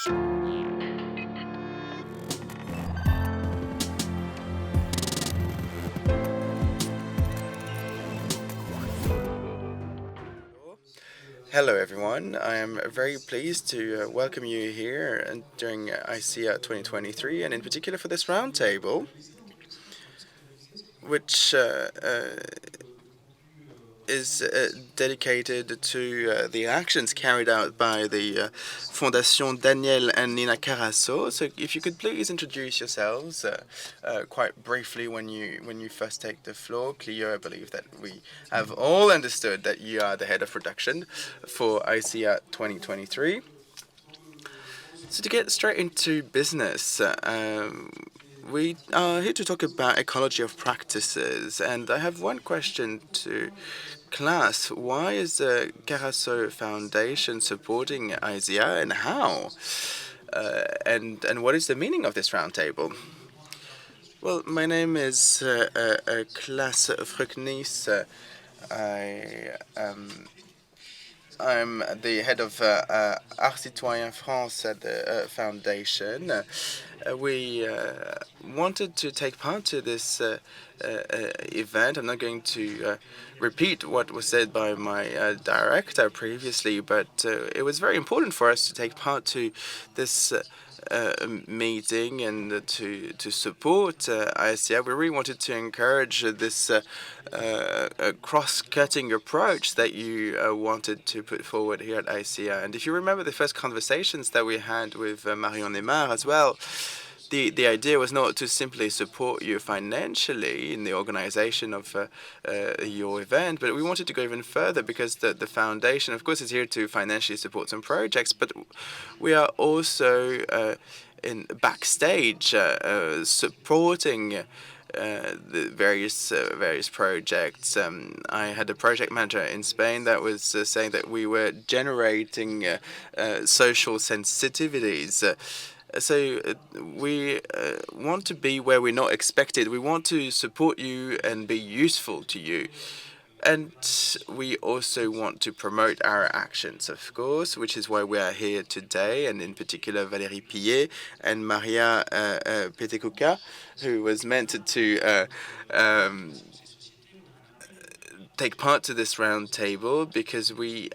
Hello, everyone. I am very pleased to welcome you here and during ISEA 2023, and in particular for this roundtable, which is dedicated to the actions carried out by the Fondation Daniel and Nina Carasso. So, if you could please introduce yourselves quite briefly when you first take the floor. Clio, I believe that we have all understood that you are the head of production for ISEA 2023. So to get straight into business, we are here to talk about ecology of practices, and I have one question to Klaus. Why is the Carasso Foundation supporting ISEA, and how? And what is the meaning of this roundtable? Well, my name is Klaus Fruchtnis. I'm the head of Arts Citoyen France at the Foundation. We wanted to take part to this event. I'm not going to repeat what was said by my director previously, but it was very important for us to take part to this meeting and to support ISEA. We really wanted to encourage this cross-cutting approach that you wanted to put forward here at ISEA. And if you remember the first conversations that we had with Marion Neymar as well, the idea was not to simply support you financially in the organization of your event, but we wanted to go even further because the foundation, of course, is here to financially support some projects, but we are also in backstage supporting the various projects. I had a project manager in Spain that was saying that we were generating social sensitivities. So we want to be where we're not expected. We want to support you and be useful to you. And we also want to promote our actions, of course, which is why we are here today, and in particular Valérie Pihet and Maria Ptqk, who was meant to take part to this round table because we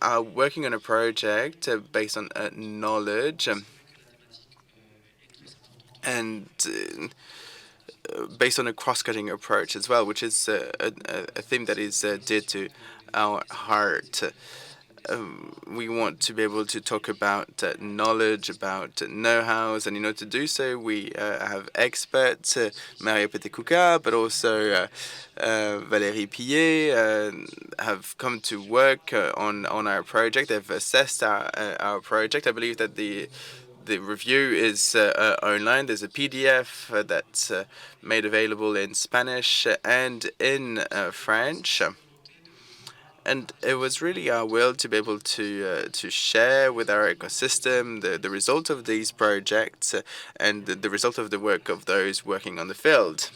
are working on a project based on knowledge and based on a cross-cutting approach as well, which is a theme that is dear to our heart. We want to be able to talk about knowledge, about know-hows, and to do so, we have experts, Maria Ptqk, but also Valérie Pihet, have come to work on our project. They've assessed our project. I believe that the review is online. There's a PDF that's made available in Spanish and in French. And it was really our will to be able to share with our ecosystem the result of these projects and the result of the work of those working on the field.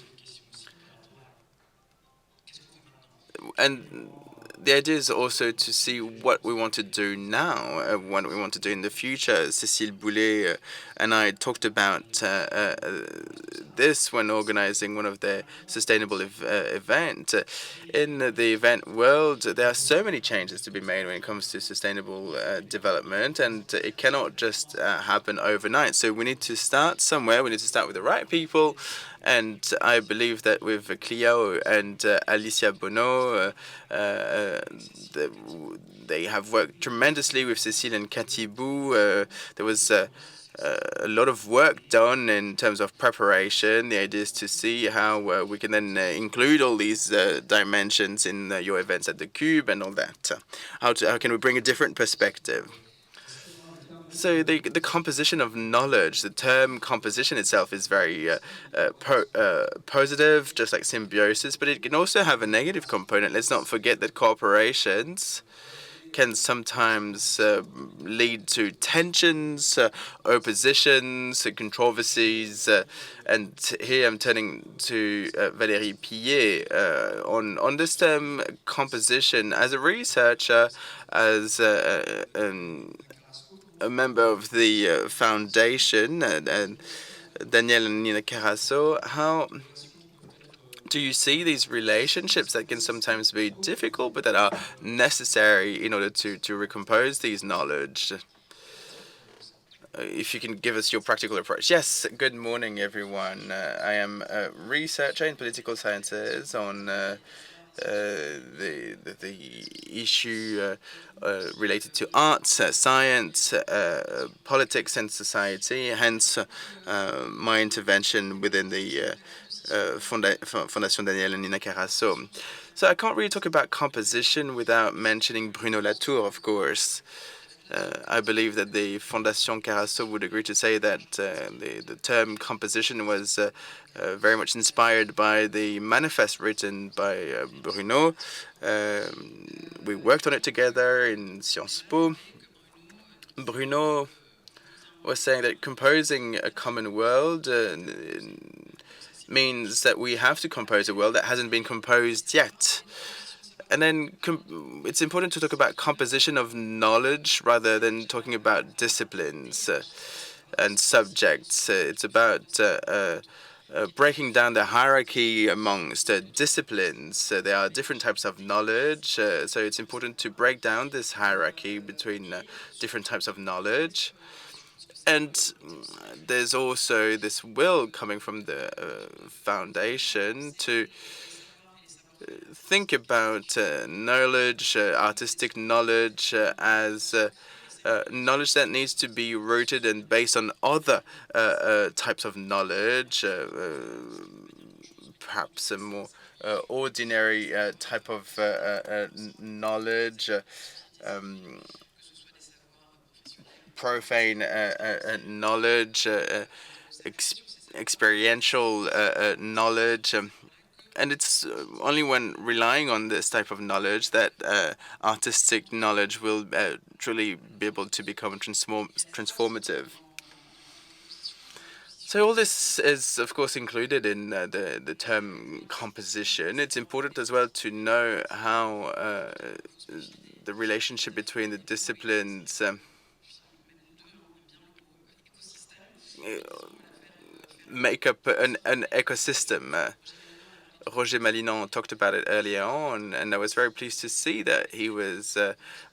And the idea is also to see what we want to do now, what we want to do in the future. Cécile Boulet and I talked about this when organizing one of their sustainable event. In the event world, there are so many changes to be made when it comes to sustainable development, and it cannot just happen overnight. So we need to start somewhere. We need to start with the right people. And I believe that with Clio and Alicia Bonneau, they have worked tremendously with Cécile and Cathy Bou. There was a lot of work done in terms of preparation. The idea is to see how we can then include all these dimensions in your events at the Cube and all that. How can we bring a different perspective? So the composition of knowledge, the term composition itself is very positive, just like symbiosis, but it can also have a negative component. Let's not forget that corporations can sometimes lead to tensions, oppositions, controversies, and here I'm turning to Valérie Pihet on this term composition. As a researcher, as a member of the Foundation, and Daniel and Nina Carasso, how do you see these relationships that can sometimes be difficult, but that are necessary in order to recompose these knowledge? If you can give us your practical approach. Yes, good morning, everyone. I am a researcher in political sciences on the issue related to arts, science, politics, and society. Hence, my intervention within the Fondation Daniel and Nina Carasso. So I can't really talk about composition without mentioning Bruno Latour, of course. I believe that the Fondation Carasso would agree to say that the term composition was very much inspired by the manifest written by Bruno. We worked on it together in Sciences Po. Bruno was saying that composing a common world means that we have to compose a world that hasn't been composed yet. And then it's important to talk about composition of knowledge rather than talking about disciplines and subjects. It's about breaking down the hierarchy amongst disciplines. There are different types of knowledge, so it's important to break down this hierarchy between different types of knowledge. And there's also this will coming from the foundation to think about knowledge, artistic knowledge, as knowledge that needs to be rooted and based on other types of knowledge, perhaps a more ordinary type of knowledge, profane knowledge, experiential knowledge. And it's only when relying on this type of knowledge that artistic knowledge will truly be able to become transformative. So all this is, of course, included in the term composition. It's important as well to know how the relationship between the disciplines make up an ecosystem. Roger Malinon talked about it earlier on, and I was very pleased to see that he was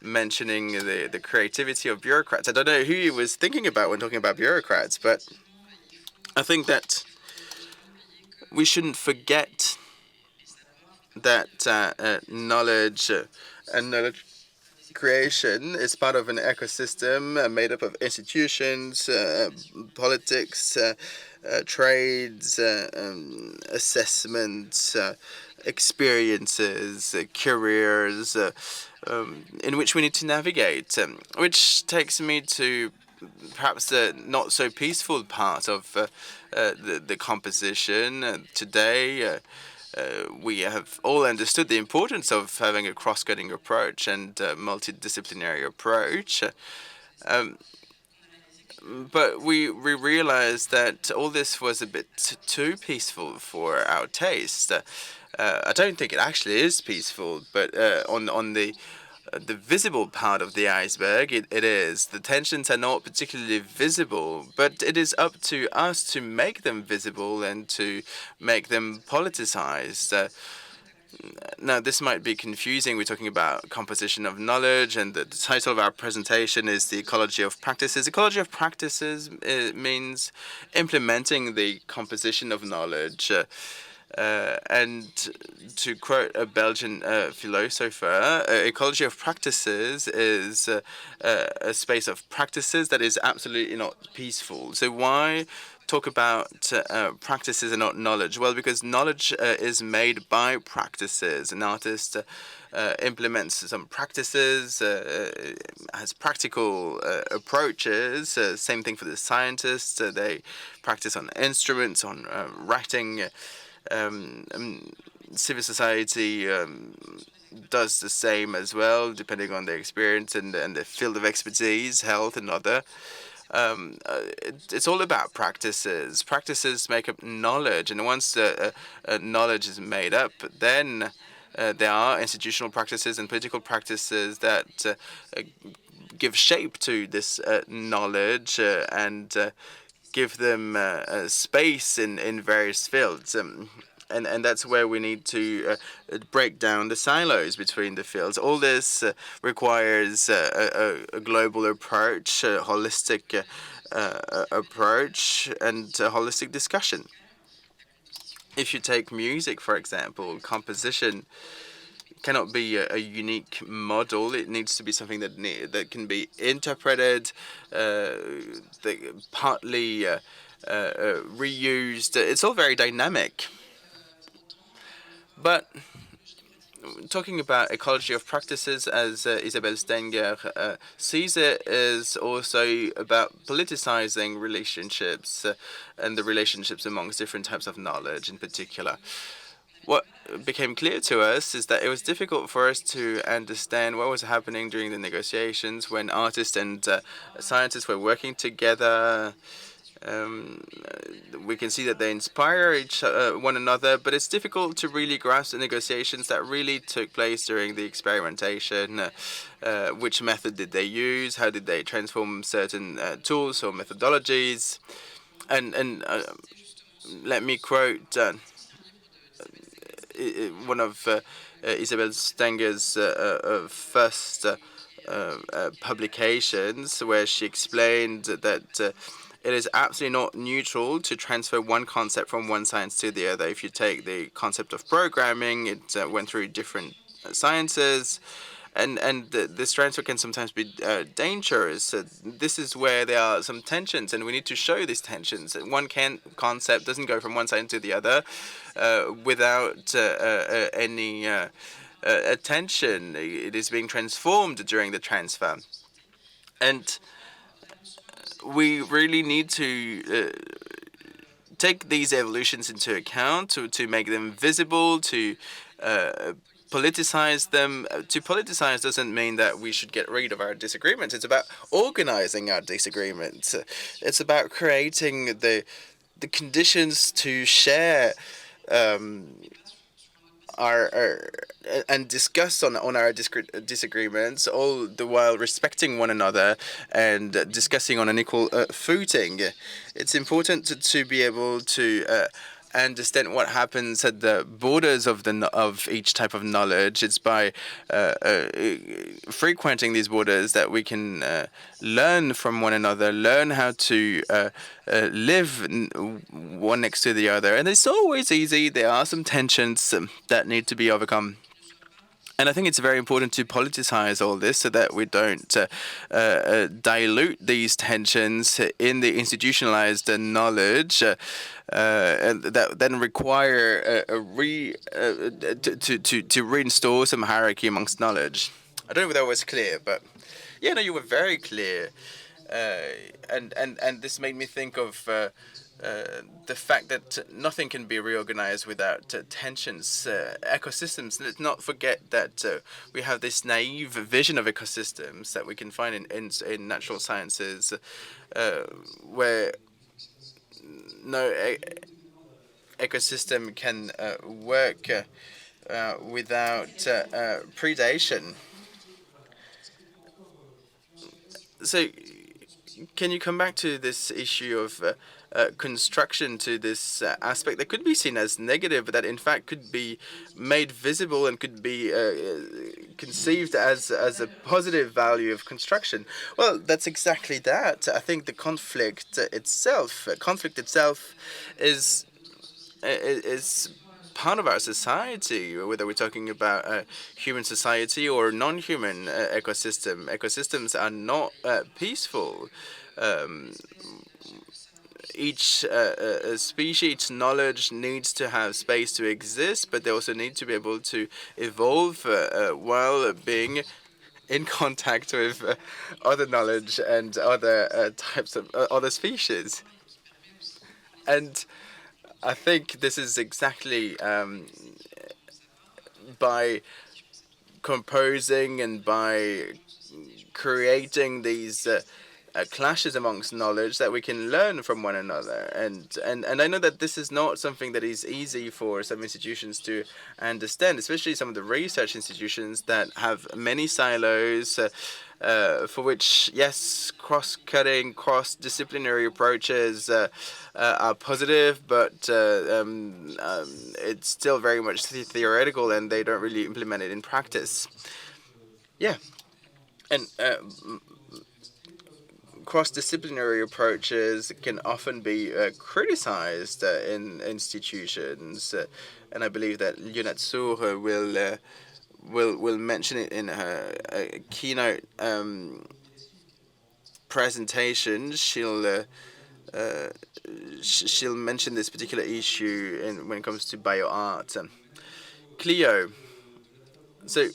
mentioning the creativity of bureaucrats. I don't know who he was thinking about when talking about bureaucrats, but I think that we shouldn't forget that knowledge and knowledge creation is part of an ecosystem made up of institutions, politics, trades, assessments, experiences, careers, in which we need to navigate, which takes me to perhaps the not so peaceful part of the composition. Today, we have all understood the importance of having a cross-cutting approach and multidisciplinary approach. But we realized that all this was a bit too peaceful for our taste. I don't think it actually is peaceful, but on the visible part of the iceberg, it is. The tensions are not particularly visible, but it is up to us to make them visible and to make them politicized. Now, this might be confusing. We're talking about composition of knowledge, and the title of our presentation is the Ecology of Practices. Ecology of Practices means implementing the composition of knowledge. And to quote a Belgian philosopher, ecology of practices is a space of practices that is absolutely not peaceful. So why talk about practices and not knowledge? Well, because knowledge is made by practices. An artist implements some practices, has practical approaches. Same thing for the scientists. They practice on instruments, on writing. Civil society does the same as well, depending on their experience and the field of expertise, health and other. It's all about practices. Practices make up knowledge, and once knowledge is made up, then there are institutional practices and political practices that give shape to this knowledge and give them space in various fields. And that's where we need to break down the silos between the fields. All this requires a global approach, a holistic approach, and a holistic discussion. If you take music, for example, composition cannot be a unique model. It needs to be something that can be interpreted, partly reused. It's all very dynamic. But talking about ecology of practices, as Isabelle Stenger sees it, is also about politicizing relationships and the relationships amongst different types of knowledge in particular. What became clear to us is that it was difficult for us to understand what was happening during the negotiations when artists and scientists were working together. We can see that they inspire one another, but it's difficult to really grasp the negotiations that really took place during the experimentation. Which method did they use? How did they transform certain tools or methodologies? And let me quote one of Isabelle Stenger's first publications, where she explained that it is absolutely not neutral to transfer one concept from one science to the other. If you take the concept of programming, it went through different sciences, and this transfer can sometimes be dangerous. This is where there are some tensions, and we need to show these tensions. One concept doesn't go from one side to the other without any attention. It is being transformed during the transfer. And we really need to take these evolutions into account, to make them visible, to politicize them. To politicize doesn't mean that we should get rid of our disagreements. It's about organizing our disagreements. It's about creating the conditions to share and discuss on our disagreements, all the while respecting one another and discussing on an equal footing. It's important to be able to understand what happens at the borders of each type of knowledge. It's by frequenting these borders that we can learn from one another, learn how to live one next to the other. And it's always easy. There are some tensions that need to be overcome. And I think it's very important to politicize all this so that we don't dilute these tensions in the institutionalized knowledge and that then require to reinstore some hierarchy amongst knowledge. I don't know if that was clear, but yeah, no, you were very clear. And this made me think of the fact that nothing can be reorganized without tensions. Ecosystems, let's not forget that we have this naive vision of ecosystems that we can find in natural sciences, where no ecosystem can work without predation. So, can you come back to this issue of construction, to this aspect that could be seen as negative, but that in fact could be made visible and could be conceived as a positive value of construction? Well, that's exactly that. I think the conflict itself is part of our society, whether we're talking about a human society or non-human ecosystem. Ecosystems are not peaceful. Each species, each knowledge needs to have space to exist, but they also need to be able to evolve while being in contact with other knowledge and other types of other species. And I think this is exactly by composing and by creating these clashes amongst knowledge that we can learn from one another. And I know that this is not something that is easy for some institutions to understand, especially some of the research institutions that have many silos, for which, yes, cross-cutting, cross-disciplinary approaches are positive, but it's still very much theoretical, and they don't really implement it in practice. Yeah, and cross-disciplinary approaches can often be criticized in institutions, and I believe that Lionette Sour will mention it in her keynote presentation. She'll mention this particular issue when it comes to bioart. Clio. So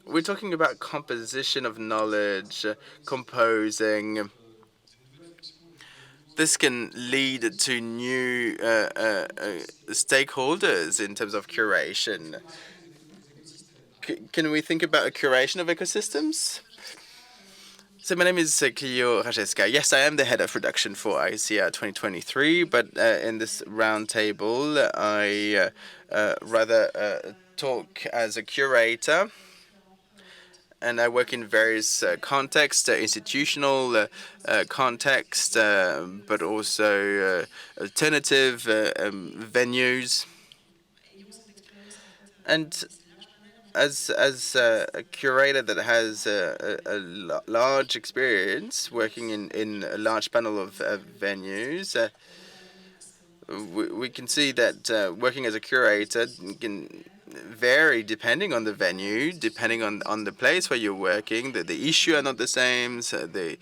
we're talking about composition of knowledge, composing. This can lead to new stakeholders in terms of curation. Can we think about a curation of ecosystems? So my name is Clio Roszkowska. Yes, I am the head of production for ISEA2023, but in this roundtable, I rather talk as a curator, and I work in various contexts, institutional context, but also alternative venues. And as a curator that has a large experience working in a large panel of venues, we can see that working as a curator can vary depending on the venue, depending on the place where you're working. The issue are not the same, so the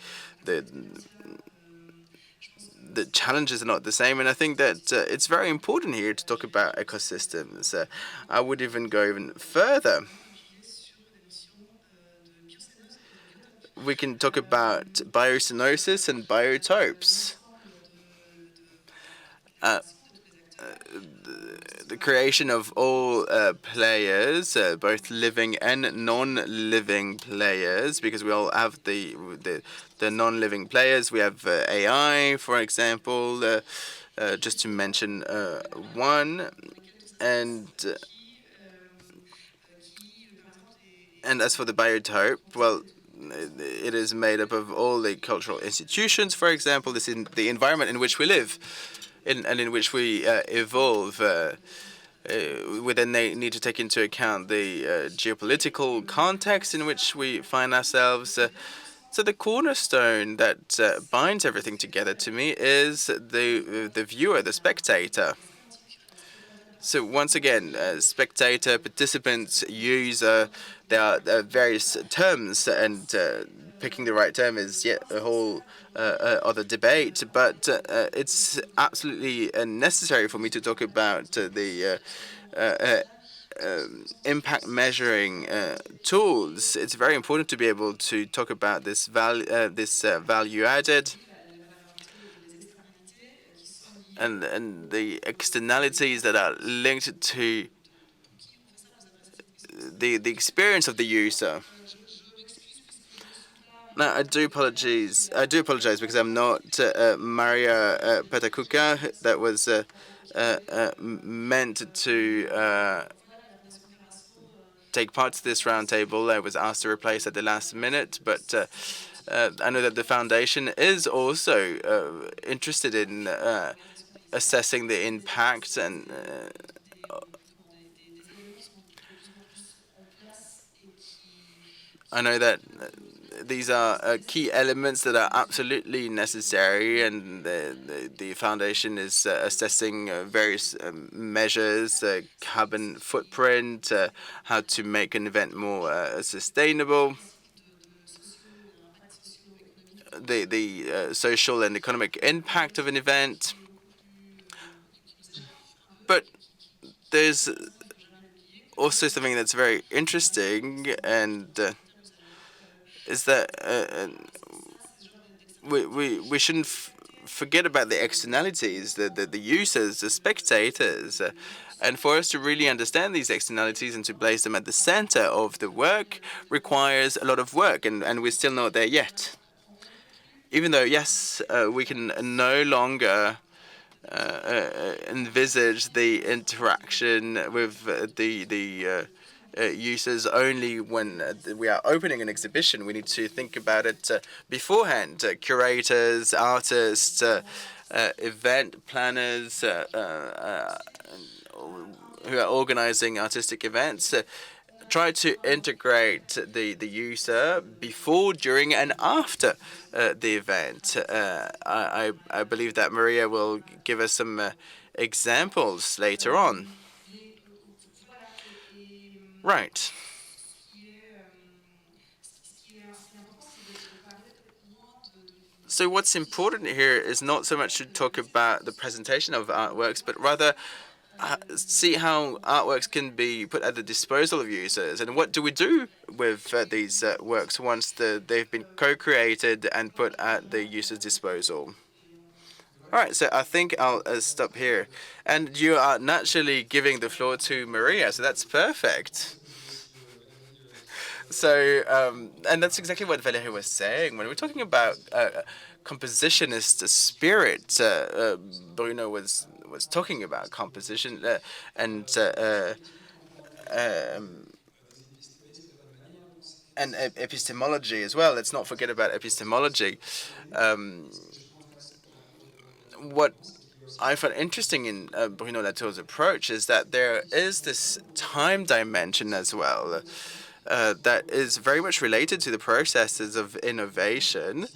challenges are not the same, and I think that it's very important here to talk about ecosystems. I would even go even further. We can talk about biocenosis and biotopes. The creation of all players, both living and non-living players, because we all have the non-living players. We have AI, for example, just to mention one, and as for the biotope, well, it is made up of all the cultural institutions, for example. This is the environment in which we live, and in which we evolve. We then need to take into account the geopolitical context in which we find ourselves. So the cornerstone that binds everything together to me is the viewer, the spectator. So once again, spectator, participant, user, there are various terms, and picking the right term is yet a whole other debate. But it's absolutely necessary for me to talk about the impact measuring tools. It's very important to be able to talk about this value added. And the externalities that are linked to the experience of the user. Now, I do apologize because I'm not Maria Ptqk, that was meant to take part to this roundtable. I was asked to replace at the last minute, but I know that the Foundation is also interested in assessing the impact, and I know that these are key elements that are absolutely necessary, and the Foundation is assessing various measures, carbon footprint, how to make an event more sustainable, the social and economic impact of an event. But there's also something that's very interesting, and is that we shouldn't forget about the externalities, the users, the spectators. And for us to really understand these externalities and to place them at the center of the work requires a lot of work, and we're still not there yet. Even though, yes, we can no longer envisage the interaction with the users only when we are opening an exhibition. We need to think about it beforehand. Curators, artists, event planners who are organizing artistic events try to integrate the user before, during, and after the event. I believe that Maria will give us some examples later on. Right. So what's important here is not so much to talk about the presentation of artworks, but rather see how artworks can be put at the disposal of users, and what do we do with these works once they've been co-created and put at the user's disposal. All right, so I think I'll stop here. And you are naturally giving the floor to Maria, so that's perfect. So, and that's exactly what Valérie was saying. When we're talking about compositionist spirit, Bruno was talking about composition and epistemology as well. Let's not forget about epistemology. What I find interesting in Bruno Latour's approach is that there is this time dimension as well that is very much related to the processes of innovation.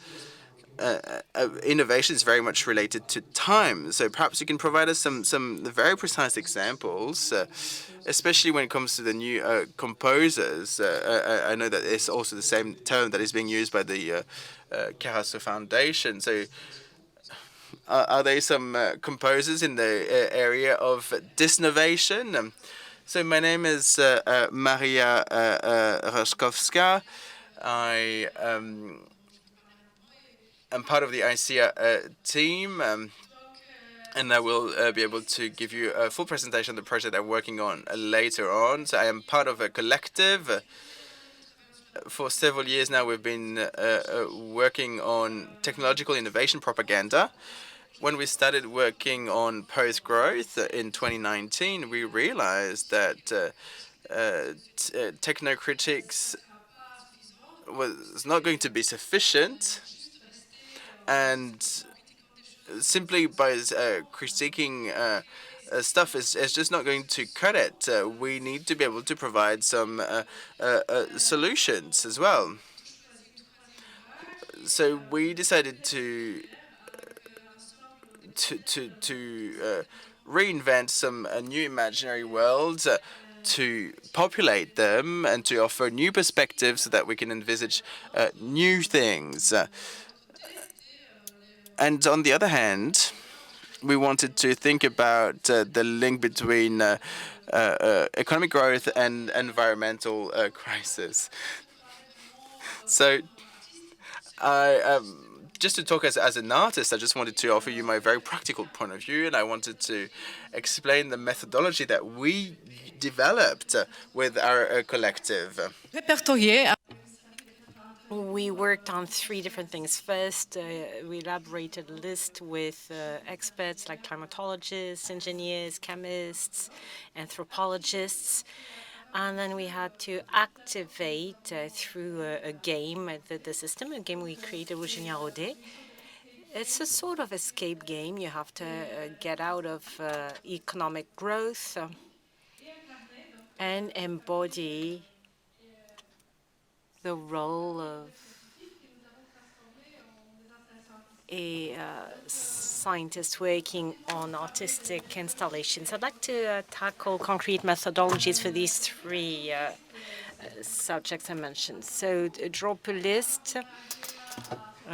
Innovation is very much related to time. So perhaps you can provide us some very precise examples, especially when it comes to the new composers. I know that it's also the same term that is being used by the Carasso Foundation. So are there some composers in the area of disnovation? So my name is Maria Roszkowska. I am part of the ISEA team, and I will be able to give you a full presentation of the project I'm working on later on. So I am part of a collective. For several years now, we've been working on technological innovation propaganda. When we started working on post-growth in 2019, we realized that technocritics was not going to be sufficient, and simply by critiquing stuff is just not going to cut it. We need to be able to provide some solutions as well. So we decided to reinvent some new imaginary worlds, to populate them and to offer new perspectives so that we can envisage new things. And on the other hand, we wanted to think about the link between economic growth and environmental crisis. So just to talk as an artist, I just wanted to offer you my very practical point of view, and I wanted to explain the methodology that we developed with our collective. We worked on 3 different things. First, we elaborated a list with experts like climatologists, engineers, chemists, anthropologists. And then we had to activate through a game, the system, a game we created with Julien Rodet. It's a sort of escape game. You have to get out of economic growth and embody the role of a scientist working on artistic installations. I'd like to tackle concrete methodologies for these 3 subjects I mentioned. So drop a list.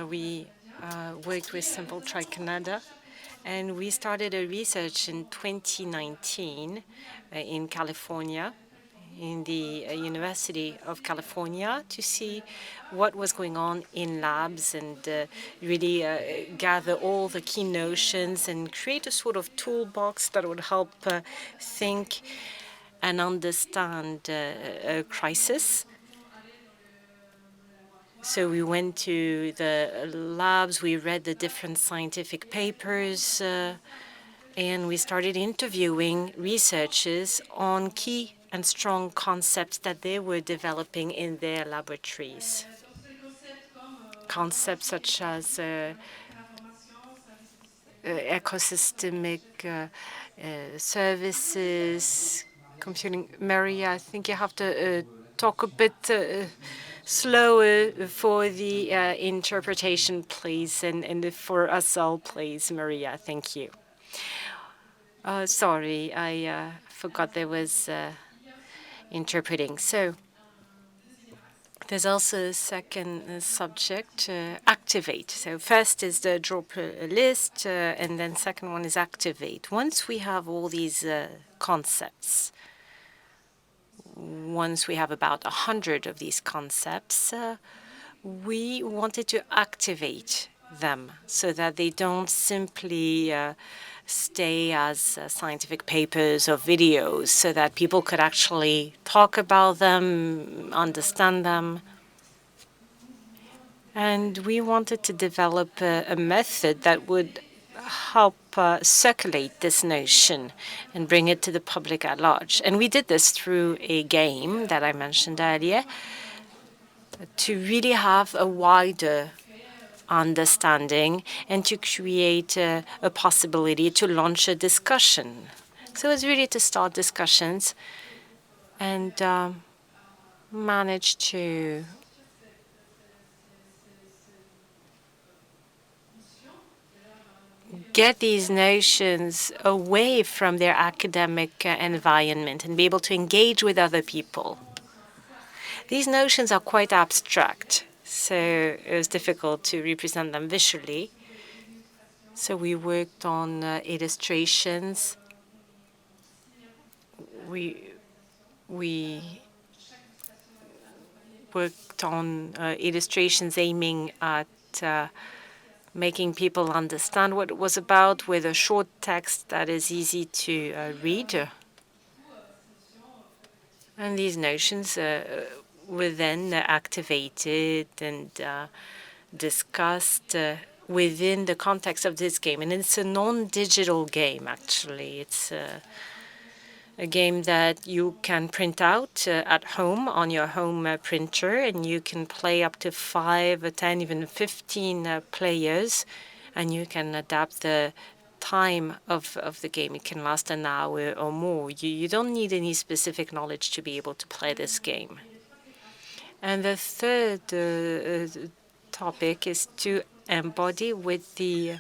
We worked with Simple Try Canada, and we started a research in 2019 in California, in the University of California, to see what was going on in labs and really gather all the key notions and create a sort of toolbox that would help think and understand a crisis. So we went to the labs, we read the different scientific papers, and we started interviewing researchers on key and strong concepts that they were developing in their laboratories. Concepts such as ecosystemic services, computing. Maria, I think you have to talk a bit slower for the interpretation, please, and for us all, please, Maria. Thank you. Sorry, I forgot there was interpreting. So there's also a second subject, activate. So first is the drop a list, and then second one is activate. Once we have all these concepts, once we have about 100 of these concepts, we wanted to activate them so that they don't simply stay as scientific papers or videos, so that people could actually talk about them, understand them. And we wanted to develop a method that would help circulate this notion and bring it to the public at large. And we did this through a game that I mentioned earlier to really have a wider understanding and to create a possibility to launch a discussion. So it's really to start discussions and manage to get these notions away from their academic environment and be able to engage with other people. These notions are quite abstract, so it was difficult to represent them visually. So we worked on illustrations. We worked on illustrations aiming at making people understand what it was about with a short text that is easy to read. And these notions were then activated and discussed within the context of this game. And it's a non-digital game, actually. It's a game that you can print out at home on your home printer, and you can play up to 5 or 10, even 15 players, and you can adapt the time of the game. It can last an hour or more. You don't need any specific knowledge to be able to play this game. And the third topic is to embody with the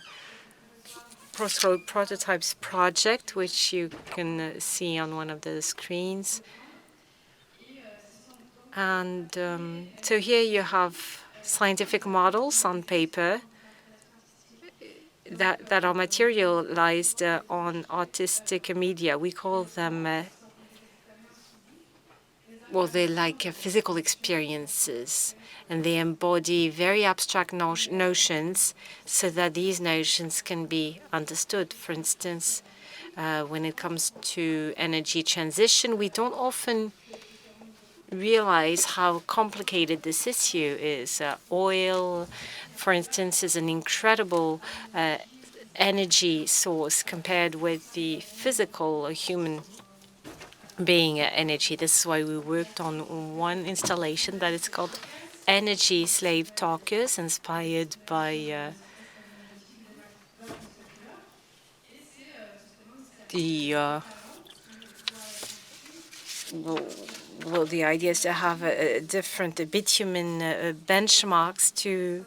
Prototypes project, which you can see on one of the screens. And so here you have scientific models on paper that are materialized on artistic media. We call them, well, they're like physical experiences, and they embody very abstract notions so that these notions can be understood. For instance, when it comes to energy transition, we don't often realize how complicated this issue is. Oil, for instance, is an incredible energy source compared with the physical human being energy. This is why we worked on one installation that is called Energy Slave Talkers, inspired by the well, the idea is to have different bitumen benchmarks to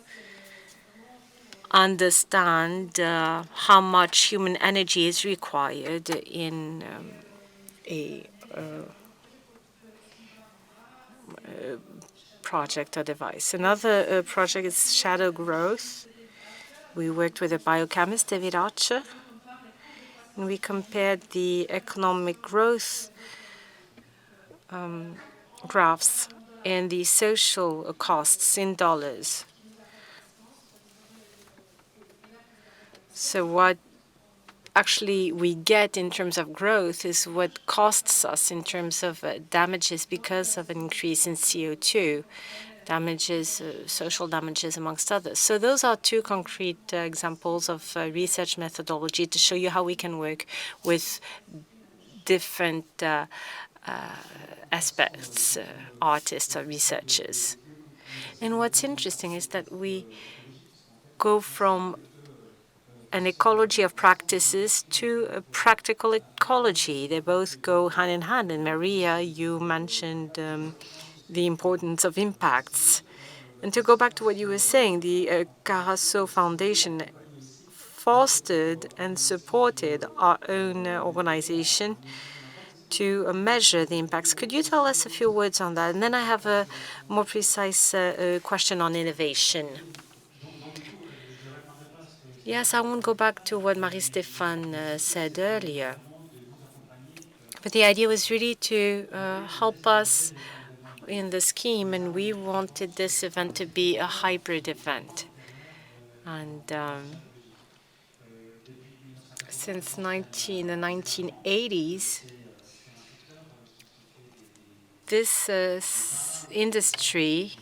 understand how much human energy is required in a project or device. Another project is shadow growth. We worked with a biochemist, David Archer, and we compared the economic growth graphs and the social costs in dollars. So what actually we get in terms of growth is what costs us in terms of damages because of an increase in CO2, damages, social damages, amongst others. So those are two concrete examples of research methodology to show you how we can work with different aspects, artists or researchers. And what's interesting is that we go from an ecology of practices to a practical ecology. They both go hand in hand. And Maria, you mentioned the importance of impacts. And to go back to what you were saying, the Carasso Foundation fostered and supported our own organization to measure the impacts. Could you tell us a few words on that? And then I have a more precise question on innovation. Yes, I won't go back to what Marie-Stéphane said earlier. But the idea was really to help us in the scheme, and we wanted this event to be a hybrid event. And since the 1980s, this industry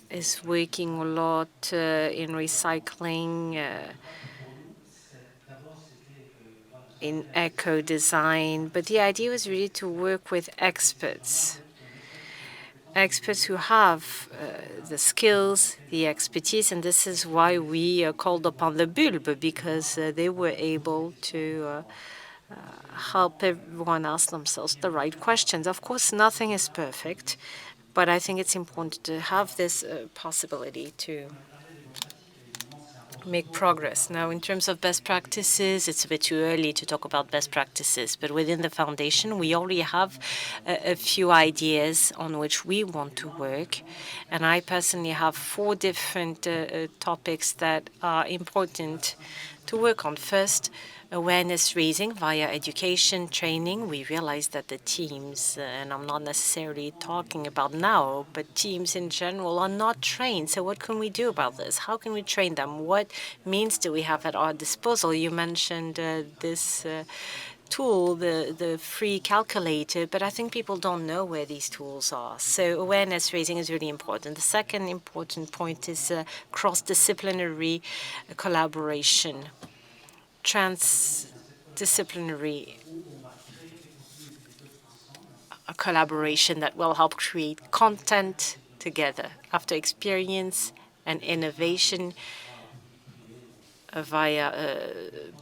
is working a lot in recycling, in eco-design. But the idea was really to work with experts who have the skills, the expertise, and this is why we called upon the Bulbe, because they were able to help everyone ask themselves the right questions. Of course, nothing is perfect, but I think it's important to have this possibility to make progress. Now, in terms of best practices, it's a bit too early to talk about best practices, but within the foundation, we already have a few ideas on which we want to work. And I personally have 4 different topics that are important to work on. First, awareness raising via education, training. We realize that the teams, and I'm not necessarily talking about now, but teams in general are not trained. So what can we do about this? How can we train them? What means do we have at our disposal? You mentioned this tool, the free calculator, but I think people don't know where these tools are. So awareness raising is really important. The second important point is cross-disciplinary collaboration, transdisciplinary collaboration that will help create content together. After experience and innovation via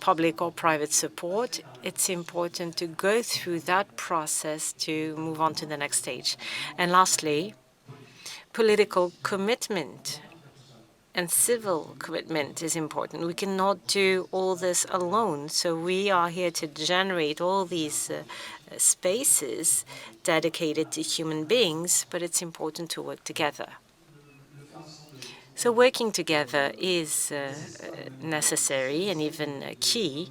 public or private support, it's important to go through that process to move on to the next stage. And lastly, political commitment and civil commitment is important. We cannot do all this alone. So we are here to generate all these spaces dedicated to human beings, but it's important to work together. So working together is necessary and even key.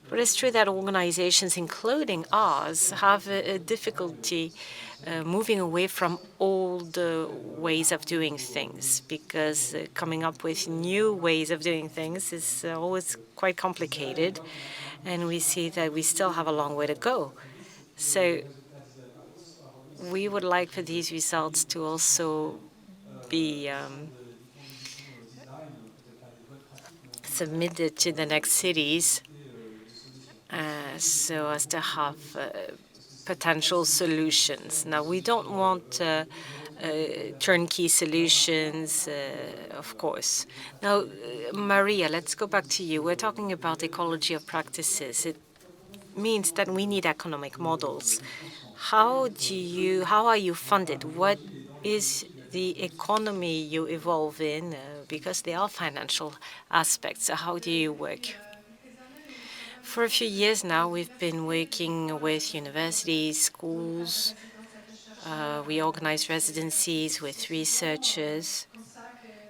But it's true that organizations, including ours, have a difficulty moving away from old ways of doing things, because coming up with new ways of doing things is always quite complicated, and we see that we still have a long way to go. So we would like for these results to also be submitted to the next cities so as to have potential solutions. Now, we don't want turnkey solutions, of course. Now, Maria, let's go back to you. We're talking about ecology of practices. It means that we need economic models. How are you funded? What is the economy you evolve in? Because there are financial aspects. So how do you work? For a few years now, we've been working with universities, schools. We organize residencies with researchers.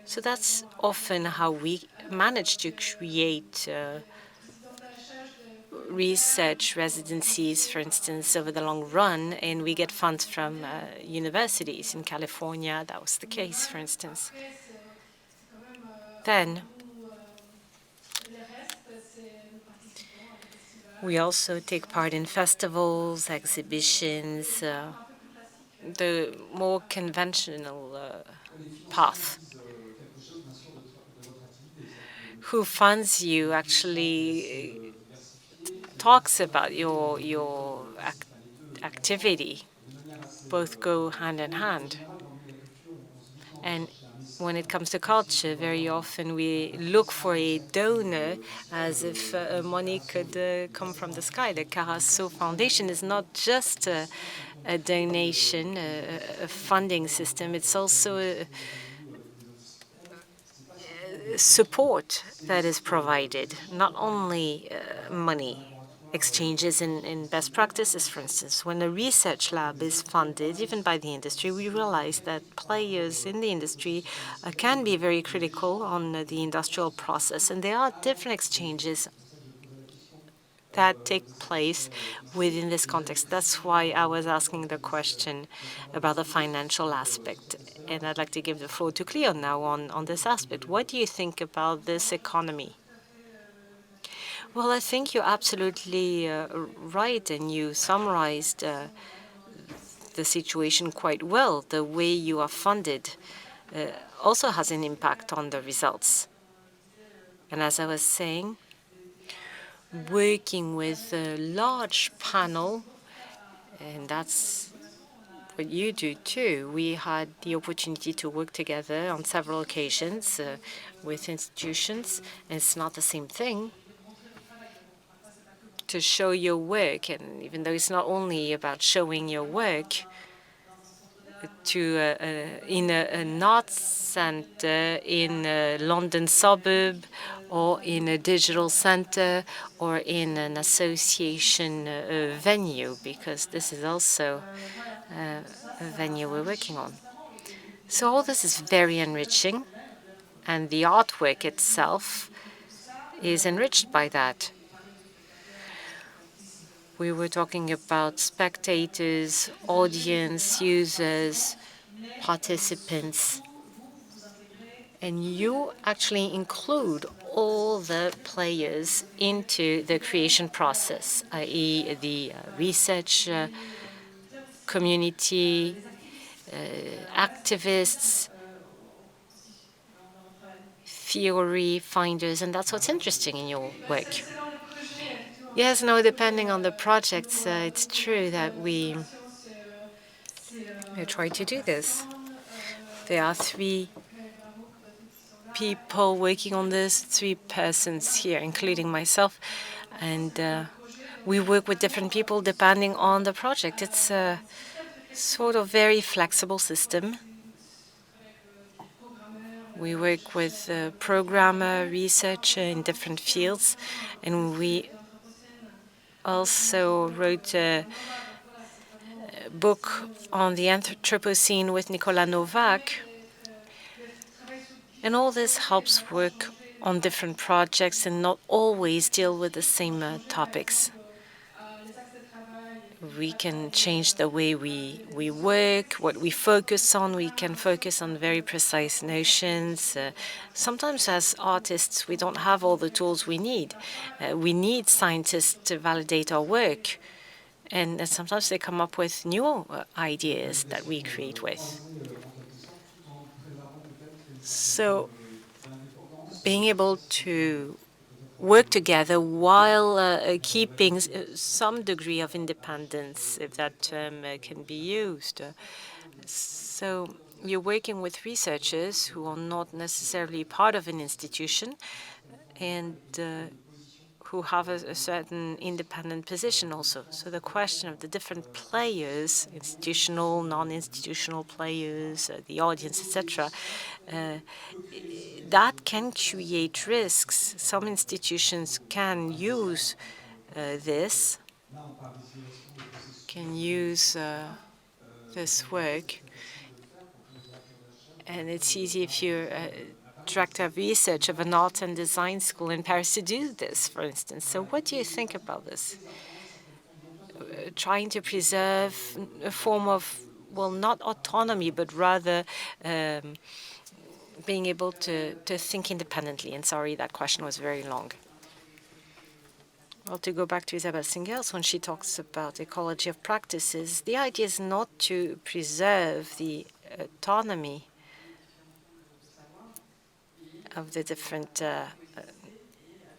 So that's often how we manage to create research residencies, for instance, over the long run, and we get funds from universities. In California, that was the case, for instance. Then we also take part in festivals, exhibitions, the more conventional path. Who funds you actually talks about your activity. Both go hand in hand. And when it comes to culture, very often we look for a donor as if money could come from the sky. The Carasso Foundation is not just a donation, a funding system. It's also a support that is provided, not only money. Exchanges in best practices, for instance. When a research lab is funded, even by the industry, we realize that players in the industry can be very critical on the industrial process, and there are different exchanges that take place within this context. That's why I was asking the question about the financial aspect. And I'd like to give the floor to Cleo now on this aspect. What do you think about this economy? Well, I think you're absolutely right, and you summarized the situation quite well. The way you are funded also has an impact on the results. And as I was saying, working with a large panel, and that's what you do too. We had the opportunity to work together on several occasions with institutions, and it's not the same thing to show your work. And even though it's not only about showing your work, to in an arts center in a London suburb, or in a digital center, or in an association venue, because this is also a venue we're working on. So all this is very enriching, and the artwork itself is enriched by that. We were talking about spectators, audience, users, participants, and you actually include all the players into the creation process, i.e. the research community, activists, theory finders, and that's what's interesting in your work. Yes, no, depending on the projects, it's true that we try to do this. There are 3 people working on this, 3 persons here, including myself, and we work with different people depending on the project. It's a sort of very flexible system. We work with programmer, researcher in different fields, and we also wrote a book on the Anthropocene with Nicolas Novak. And all this helps work on different projects and not always deal with the same topics. We can change the way we work, what we focus on. We can focus on very precise notions. Sometimes as artists, we don't have all the tools we need. We need scientists to validate our work. And sometimes they come up with new ideas that we create with. So being able to work together while keeping some degree of independence, if that term can be used. So you're working with researchers who are not necessarily part of an institution and who have a certain independent position also. So the question of the different players, institutional, non-institutional players, the audience, etc., that can create risks. Some institutions can use this, can use this work. And it's easy if you're director of research of an art and design school in Paris to do this, for instance. So what do you think about this? Trying to preserve a form of, well, not autonomy, but rather being able to think independently. And sorry, that question was very long. Well, to go back to Isabelle Singers, when she talks about ecology of practices, the idea is not to preserve the autonomy of the different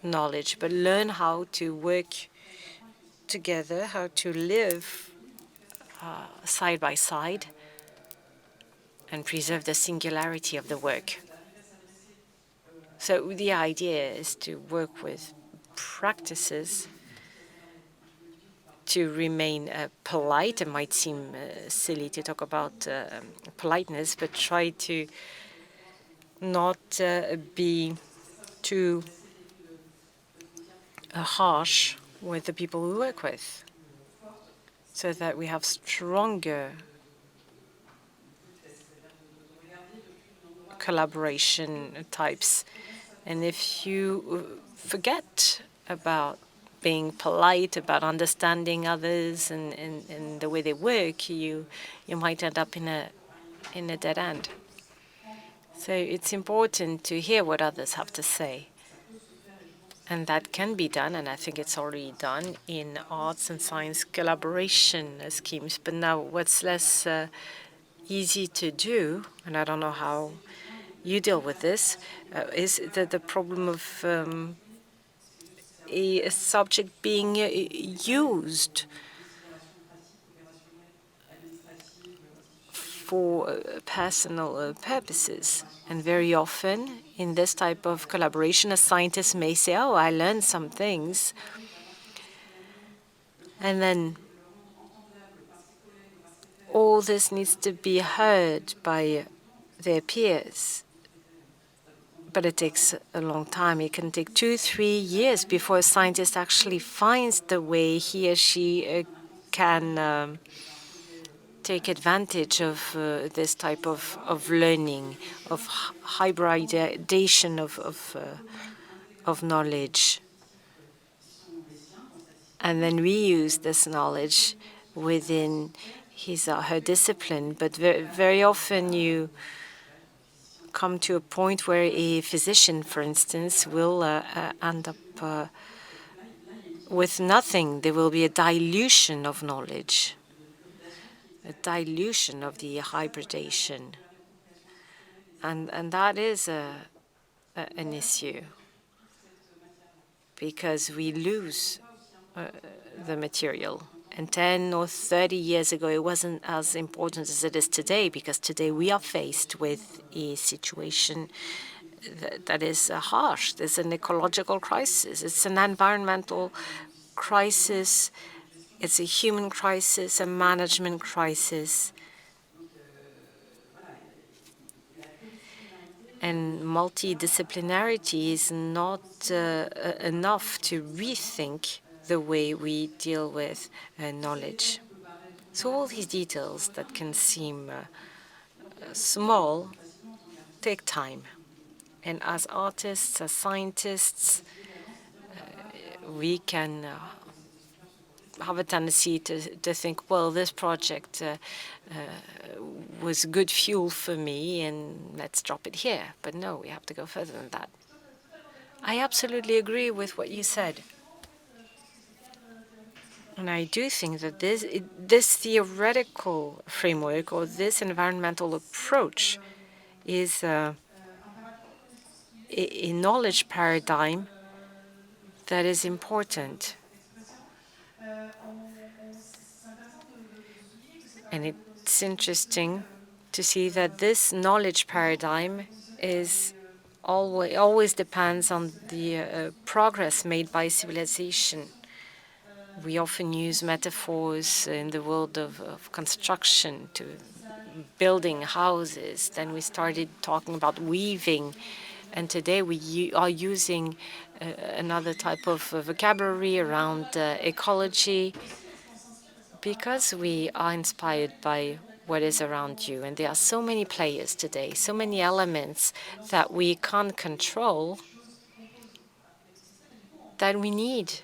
knowledge, but learn how to work together, how to live side by side and preserve the singularity of the work. So the idea is to work with practices to remain polite. It might seem silly to talk about politeness, but try to not be too harsh with the people we work with, so that we have stronger collaboration types. And if you forget about being polite, about understanding others and the way they work, you might end up in a dead end. So it's important to hear what others have to say. And that can be done, and I think it's already done, in arts and science collaboration schemes. But now what's less easy to do, and I don't know how you deal with this, is the problem of a subject being used for personal purposes. And very often, in this type of collaboration, a scientist may say, oh, I learned some things. And then all this needs to be heard by their peers. But it takes a long time. It can take 2-3 years before a scientist actually finds the way he or she can take advantage of this type of learning, of hybridization of knowledge, and then reuse this knowledge within his or her discipline. But very often you come to a point where a physician, for instance, will end up with nothing. There will be a dilution of knowledge, a dilution of the hybridization. And that is an issue, because we lose the material. And 10 or 30 years ago, it wasn't as important as it is today, because today we are faced with a situation that is harsh. There's an ecological crisis. It's an environmental crisis. It's a human crisis, a management crisis. And multidisciplinarity is not enough to rethink the way we deal with knowledge. So all these details that can seem small take time. And as artists, as scientists, we can have a tendency to think, well, this project was good fuel for me, and let's drop it here. But no, we have to go further than that. I absolutely agree with what you said. And I do think that this theoretical framework, or this environmental approach, is a knowledge paradigm that is important. And it's interesting to see that this knowledge paradigm is always depends on the progress made by civilization. We often use metaphors in the world of construction to building houses. Then we started talking about weaving. And today we are using another type of vocabulary around ecology, because we are inspired by what is around you. And there are so many players today, so many elements that we can't control, that we need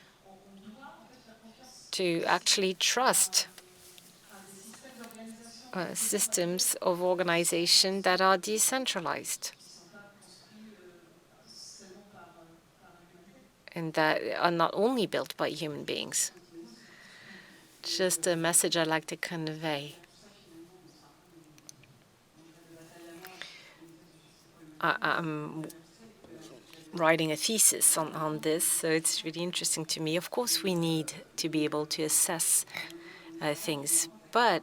to actually trust systems of organization that are decentralized and that are not only built by human beings. Just a message I'd like to convey. I'm writing a thesis on this, so it's really interesting to me. Of course, we need to be able to assess things, but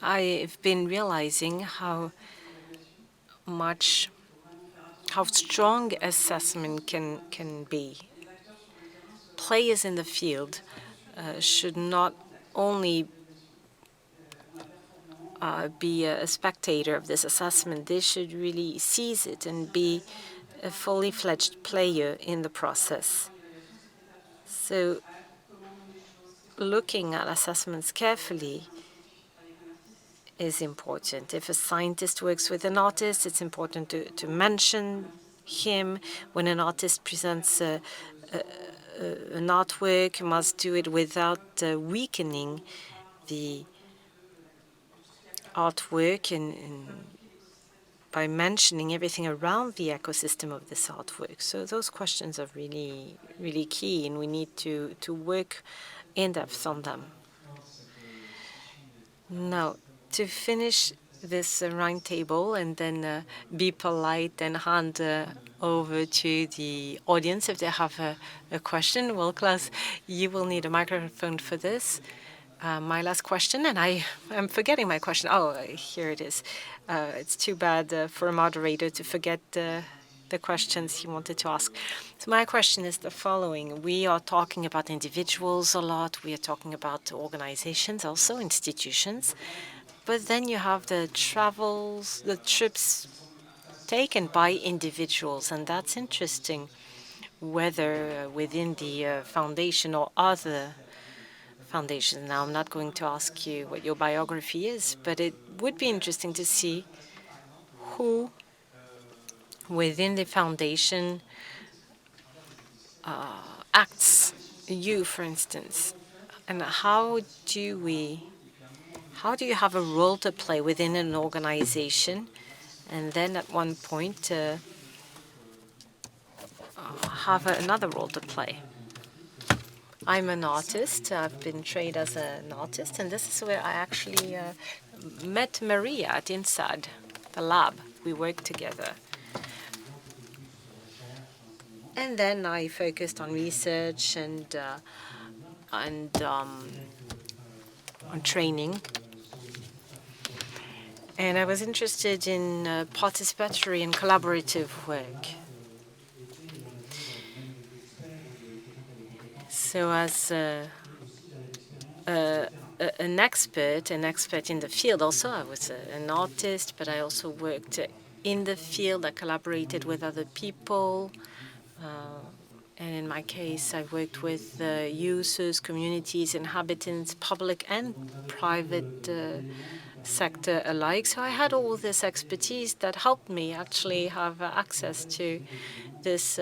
I've been realizing how strong assessment can be. Players in the field should not only be a spectator of this assessment, they should really seize it and be a fully fledged player in the process. So looking at assessments carefully is important. If a scientist works with an artist, it's important to mention him. When an artist presents an artwork, you must do it without weakening the artwork and by mentioning everything around the ecosystem of this artwork. So those questions are really, really key, and we need to work in depth on them. Now, to finish this round table and then be polite and hand over to the audience if they have a question. Well, Klaus, you will need a microphone for this. My last question, and I am forgetting my question. Oh, here it is. It's too bad for a moderator to forget the questions he wanted to ask. So my question is the following. We are talking about individuals a lot. We are talking about organizations, also institutions. But then you have the trips taken by individuals, and that's interesting, whether within the foundation or other foundations. Now, I'm not going to ask you what your biography is, but it would be interesting to see who within the foundation acts, you, for instance, and how do you have a role to play within an organization, and then at one point have another role to play? I'm an artist. I've been trained as an artist, and this is where I actually met Maria at INSAD, the lab. We worked together. And then I focused on research and on training. And I was interested in participatory and collaborative work. So as an expert in the field, also I was an artist, but I also worked in the field. I collaborated with other people. And in my case, I worked with users, communities, inhabitants, public and private sector alike. So I had all this expertise that helped me actually have access to this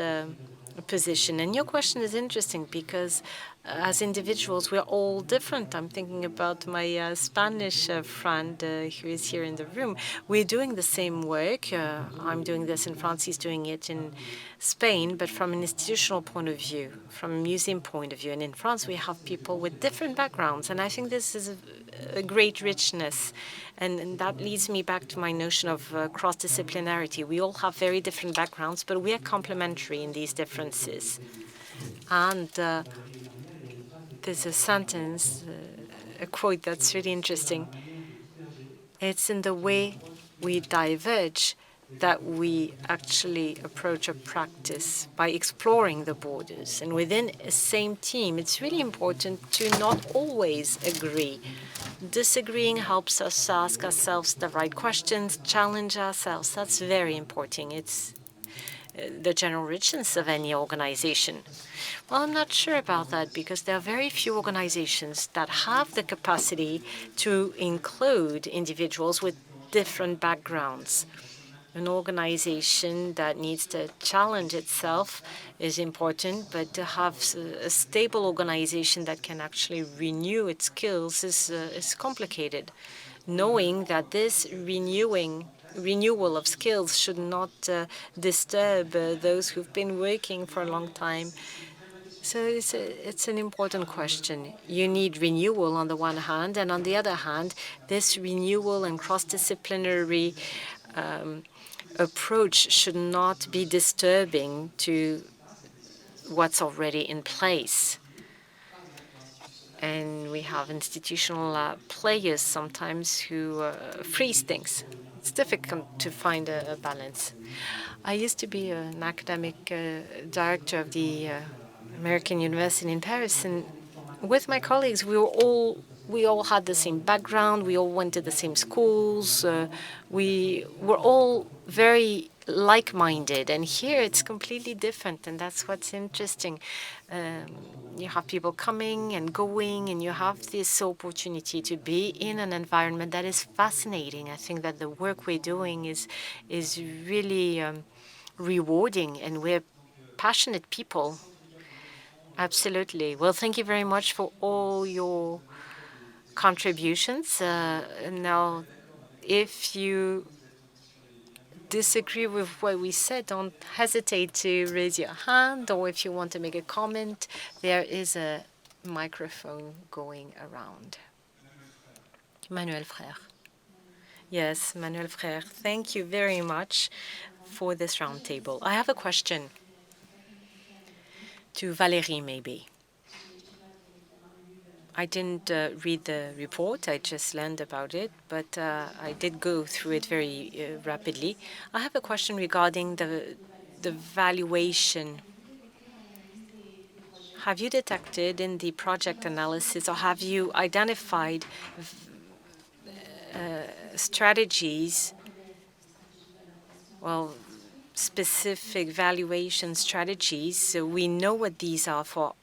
position. And your question is interesting because as individuals, we're all different. I'm thinking about my Spanish friend who is here in the room. We're doing the same work. I'm doing this in France. He's doing it in Spain, but from an institutional point of view, from a museum point of view. And in France, we have people with different backgrounds. And I think this is a great richness. And that leads me back to my notion of cross-disciplinarity. We all have very different backgrounds, but we are complementary in these differences. And there's a sentence, a quote that's really interesting. It's in the way we diverge that we actually approach a practice by exploring the borders. And within a same team, it's really important to not always agree. Disagreeing helps us ask ourselves the right questions, challenge ourselves. That's very important. It's the general richness of any organization. Well, I'm not sure about that because there are very few organizations that have the capacity to include individuals with different backgrounds. An organization that needs to challenge itself is important, but to have a stable organization that can actually renew its skills is complicated. Knowing that this renewal of skills should not disturb those who've been working for a long time. So it's an important question. You need renewal on the one hand, and on the other hand, this renewal and cross-disciplinary approach should not be disturbing to what's already in place. And we have institutional players sometimes who freeze things. It's difficult to find a balance. I used to be an academic director of the American University in Paris, and with my colleagues, we all had the same background. We all went to the same schools. We were all very like-minded, and here it's completely different, and that's what's interesting. You have people coming and going, and you have this opportunity to be in an environment that is fascinating. I think that the work we're doing is really rewarding, and we're passionate people. Absolutely. Well, thank you very much for all your contributions. Now, if you disagree with what we said, don't hesitate to raise your hand, or if you want to make a comment, there is a microphone going around. Emmanuel Frère. Yes, Emmanuel Frère, thank you very much for this roundtable. I have a question to Valérie, maybe. I didn't read the report. I just learned about it, but I did go through it very rapidly. I have a question regarding the valuation. Have you detected in the project analysis, or have you identified strategies, well, specific valuation strategies? So we know what these are for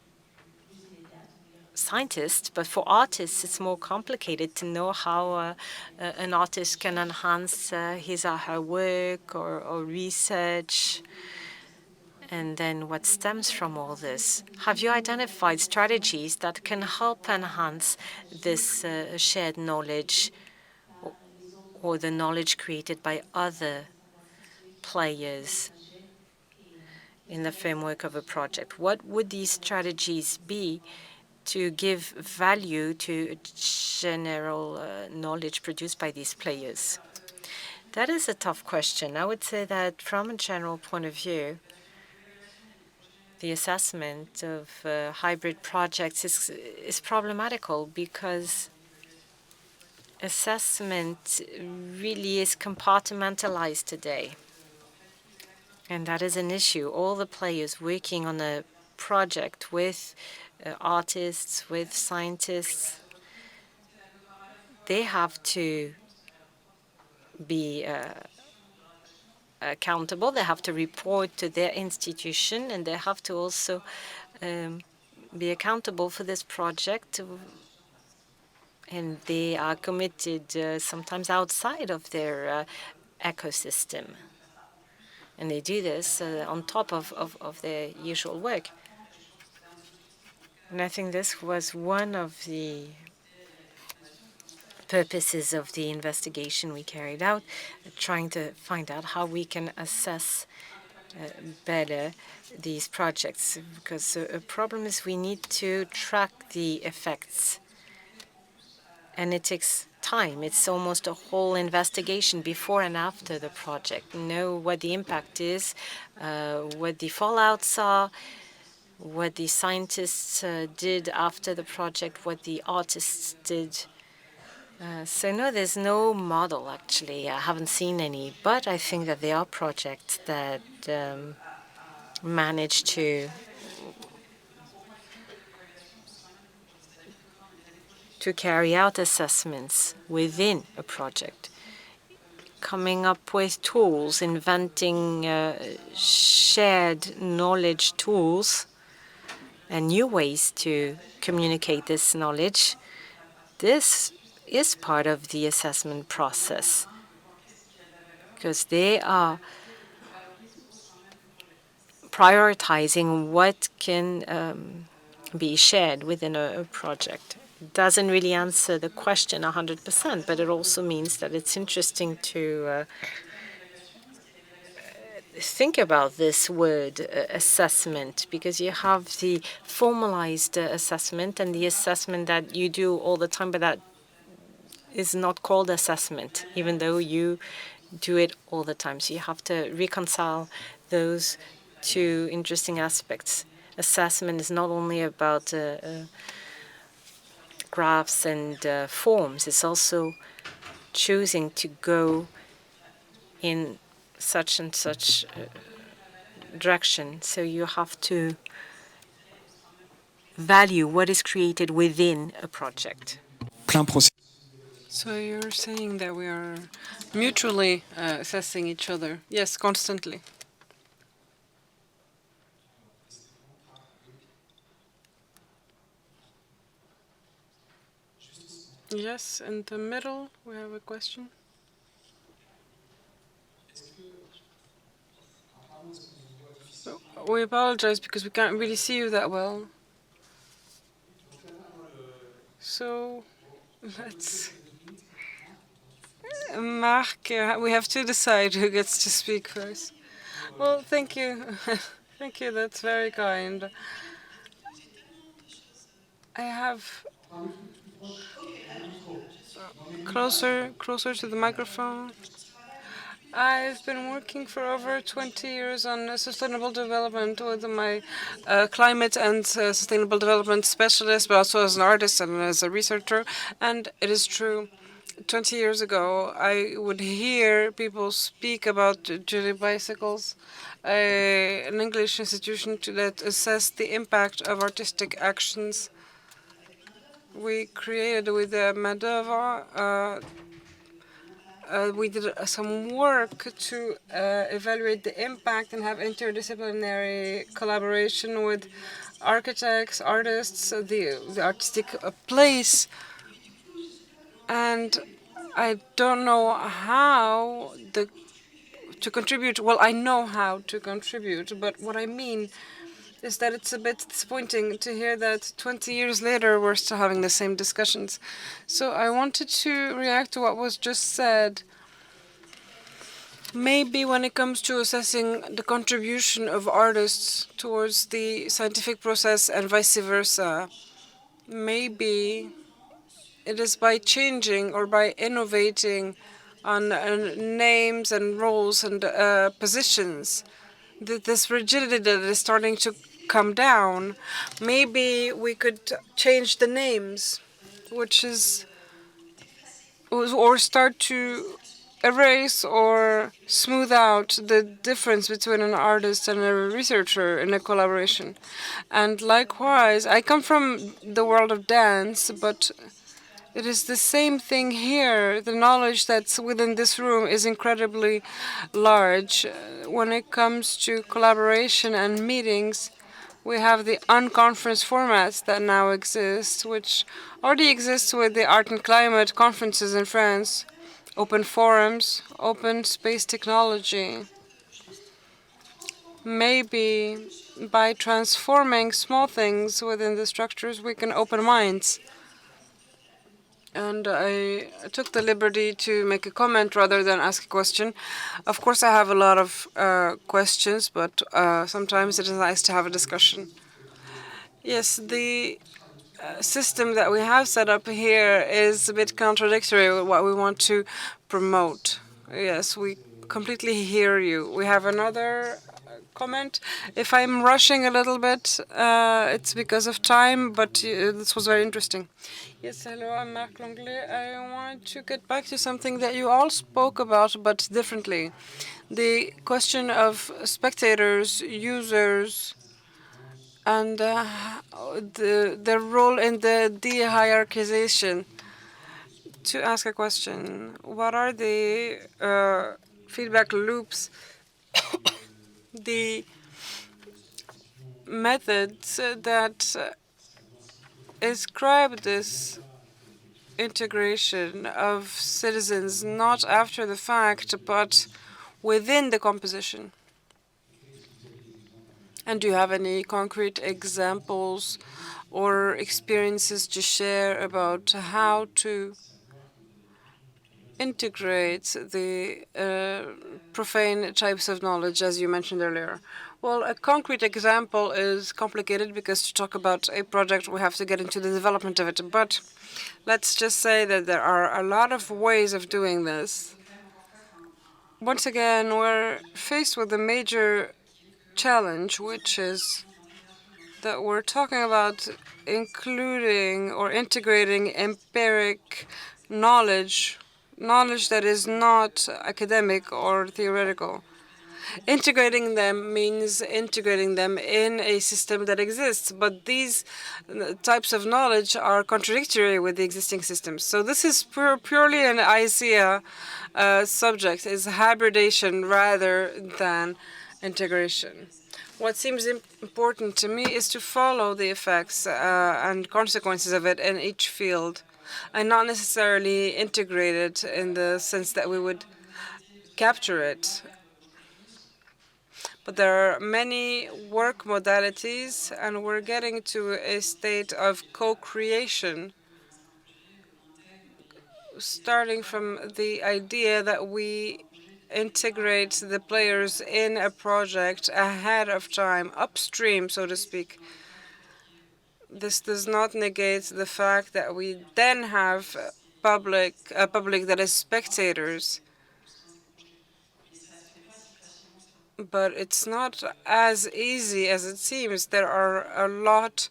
scientists, but for artists, it's more complicated to know how an artist can enhance his or her work or research, and then what stems from all this. Have you identified strategies that can help enhance this shared knowledge or the knowledge created by other players in the framework of a project? What would these strategies be to give value to general knowledge produced by these players? That is a tough question. I would say that from a general point of view, the assessment of hybrid projects is problematical, because assessment really is compartmentalized today. And that is an issue. All the players working on a project with artists, with scientists, they have to be accountable. They have to report to their institution, and they have to also be accountable for this project. And they are committed sometimes outside of their ecosystem. And they do this on top of their usual work. And I think this was one of the purposes of the investigation we carried out, trying to find out how we can assess better these projects. Because a problem is we need to track the effects. And it takes time. It's almost a whole investigation before and after the project. Know what the impact is, what the fallouts are, what the scientists did after the project, what the artists did. So no, there's no model, actually. I haven't seen any. But I think that there are projects that manage to carry out assessments within a project, coming up with tools, inventing shared knowledge tools and new ways to communicate this knowledge. This is part of the assessment process, because they are prioritizing what can be shared within a project. Doesn't really answer the question 100%, but it also means that it's interesting to think about this word assessment, because you have the formalized assessment and the assessment that you do all the time, but that is not called assessment, even though you do it all the time. So you have to reconcile those two interesting aspects. Assessment is not only about graphs and forms, it's also choosing to go in such and such direction. So you have to value what is created within a project. So you're saying that we are mutually assessing each other? Yes, constantly. Yes, in the middle we have a question. We apologize because we can't really see you that well. So let's... Mark, we have to decide who gets to speak first. Well, thank you. Thank you, that's very kind. I have closer to the microphone. I've been working for over 20 years on sustainable development with my climate and sustainable development specialist, but also as an artist and as a researcher. And it is true, 20 years ago, I would hear people speak about Julie Bicycles, an English institution that assessed the impact of artistic actions. We created with Madova we did some work to evaluate the impact and have interdisciplinary collaboration with architects, artists, the artistic place. And I don't know how to contribute. Well, I know how to contribute, but what I mean is that it's a bit disappointing to hear that 20 years later we're still having the same discussions. So I wanted to react to what was just said. Maybe when it comes to assessing the contribution of artists towards the scientific process and vice versa, maybe it is by changing or by innovating on names and roles and positions that this rigidity that is starting to come down. Maybe we could change the names, which is or start to erase or smooth out the difference between an artist and a researcher in a collaboration. And likewise, I come from the world of dance, but it is the same thing here. The knowledge that's within this room is incredibly large. When it comes to collaboration and meetings, we have the unconference formats that now exist, which already exists with the Art and Climate conferences in France, open forums, open space technology. Maybe by transforming small things within the structures, we can open minds. And I took the liberty to make a comment rather than ask a question. Of course, I have a lot of questions, but sometimes it is nice to have a discussion. Yes, the system that we have set up here is a bit contradictory with what we want to promote. Yes, we completely hear you. We have another comment. If I'm rushing a little bit, it's because of time, but this was very interesting. Yes, hello, I'm Marc Langlais. I want to get back to something that you all spoke about, but differently. The question of spectators, users, and their role in the de-hierarchization. To ask a question, what are the feedback loops, the methods that ascribe this integration of citizens not after the fact, but within the composition? And do you have any concrete examples or experiences to share about how to integrate the profane types of knowledge, as you mentioned earlier? Well, a concrete example is complicated because to talk about a project, we have to get into the development of it. But let's just say that there are a lot of ways of doing this. once again, we're faced with a major challenge, which is that we're talking about including or integrating empiric knowledge, knowledge that is not academic or theoretical. Integrating them means integrating them in a system that exists, but these types of knowledge are contradictory with the existing systems. So this is purely an ISEA subject, is hybridization rather than integration. What seems important to me is to follow the effects and consequences of it in each field, and not necessarily integrate it in the sense that we would capture it. But there are many work modalities, and we're getting to a state of co-creation, starting from the idea that we integrate the players in a project ahead of time, upstream, so to speak. This does not negate the fact that we then have a public that is spectators. But it's not as easy as it seems. There are a lot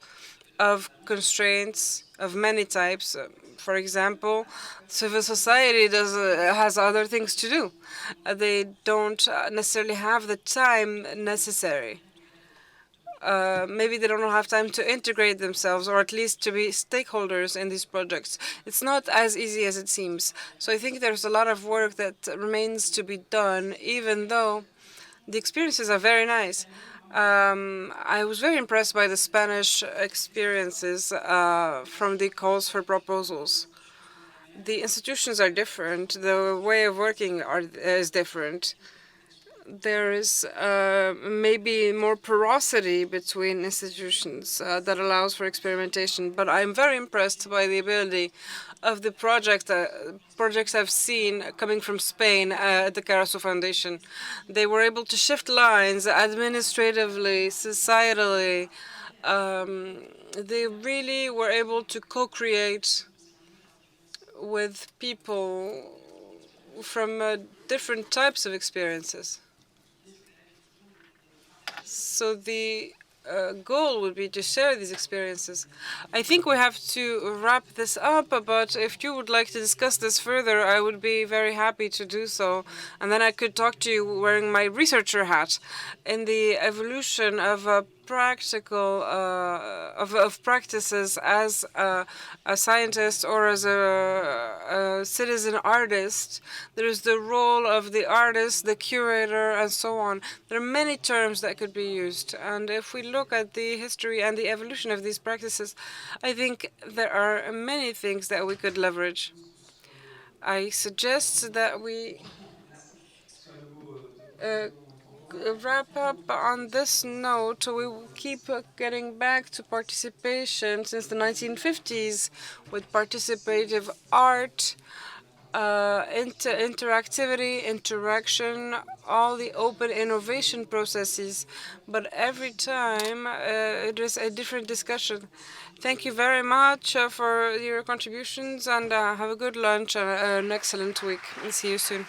of constraints of many types. For example, civil society has other things to do. They don't necessarily have the time necessary. Maybe they don't have time to integrate themselves, or at least to be stakeholders in these projects. It's not as easy as it seems. So I think there's a lot of work that remains to be done, even though the experiences are very nice. I was very impressed by the Spanish experiences from the calls for proposals. The institutions are different. The way of working is different. There is maybe more porosity between institutions that allows for experimentation. But I'm very impressed by the ability of the projects I've seen coming from Spain at the Carasso Foundation. They were able to shift lines administratively, societally. They really were able to co-create with people from different types of experiences. So the goal would be to share these experiences. I think we have to wrap this up, but if you would like to discuss this further, I would be very happy to do so. And then I could talk to you wearing my researcher hat. In the evolution of practices as a scientist or as a citizen artist, there is the role of the artist, the curator, and so on. There are many terms that could be used, and if we look at the history and the evolution of these practices, I think there are many things that we could leverage. I suggest that we wrap up on this note. We will keep getting back to participation since the 1950s with participative art, interactivity, interaction, all the open innovation processes. But every time it is a different discussion. Thank you very much for your contributions, and have a good lunch and an excellent week. And see you soon.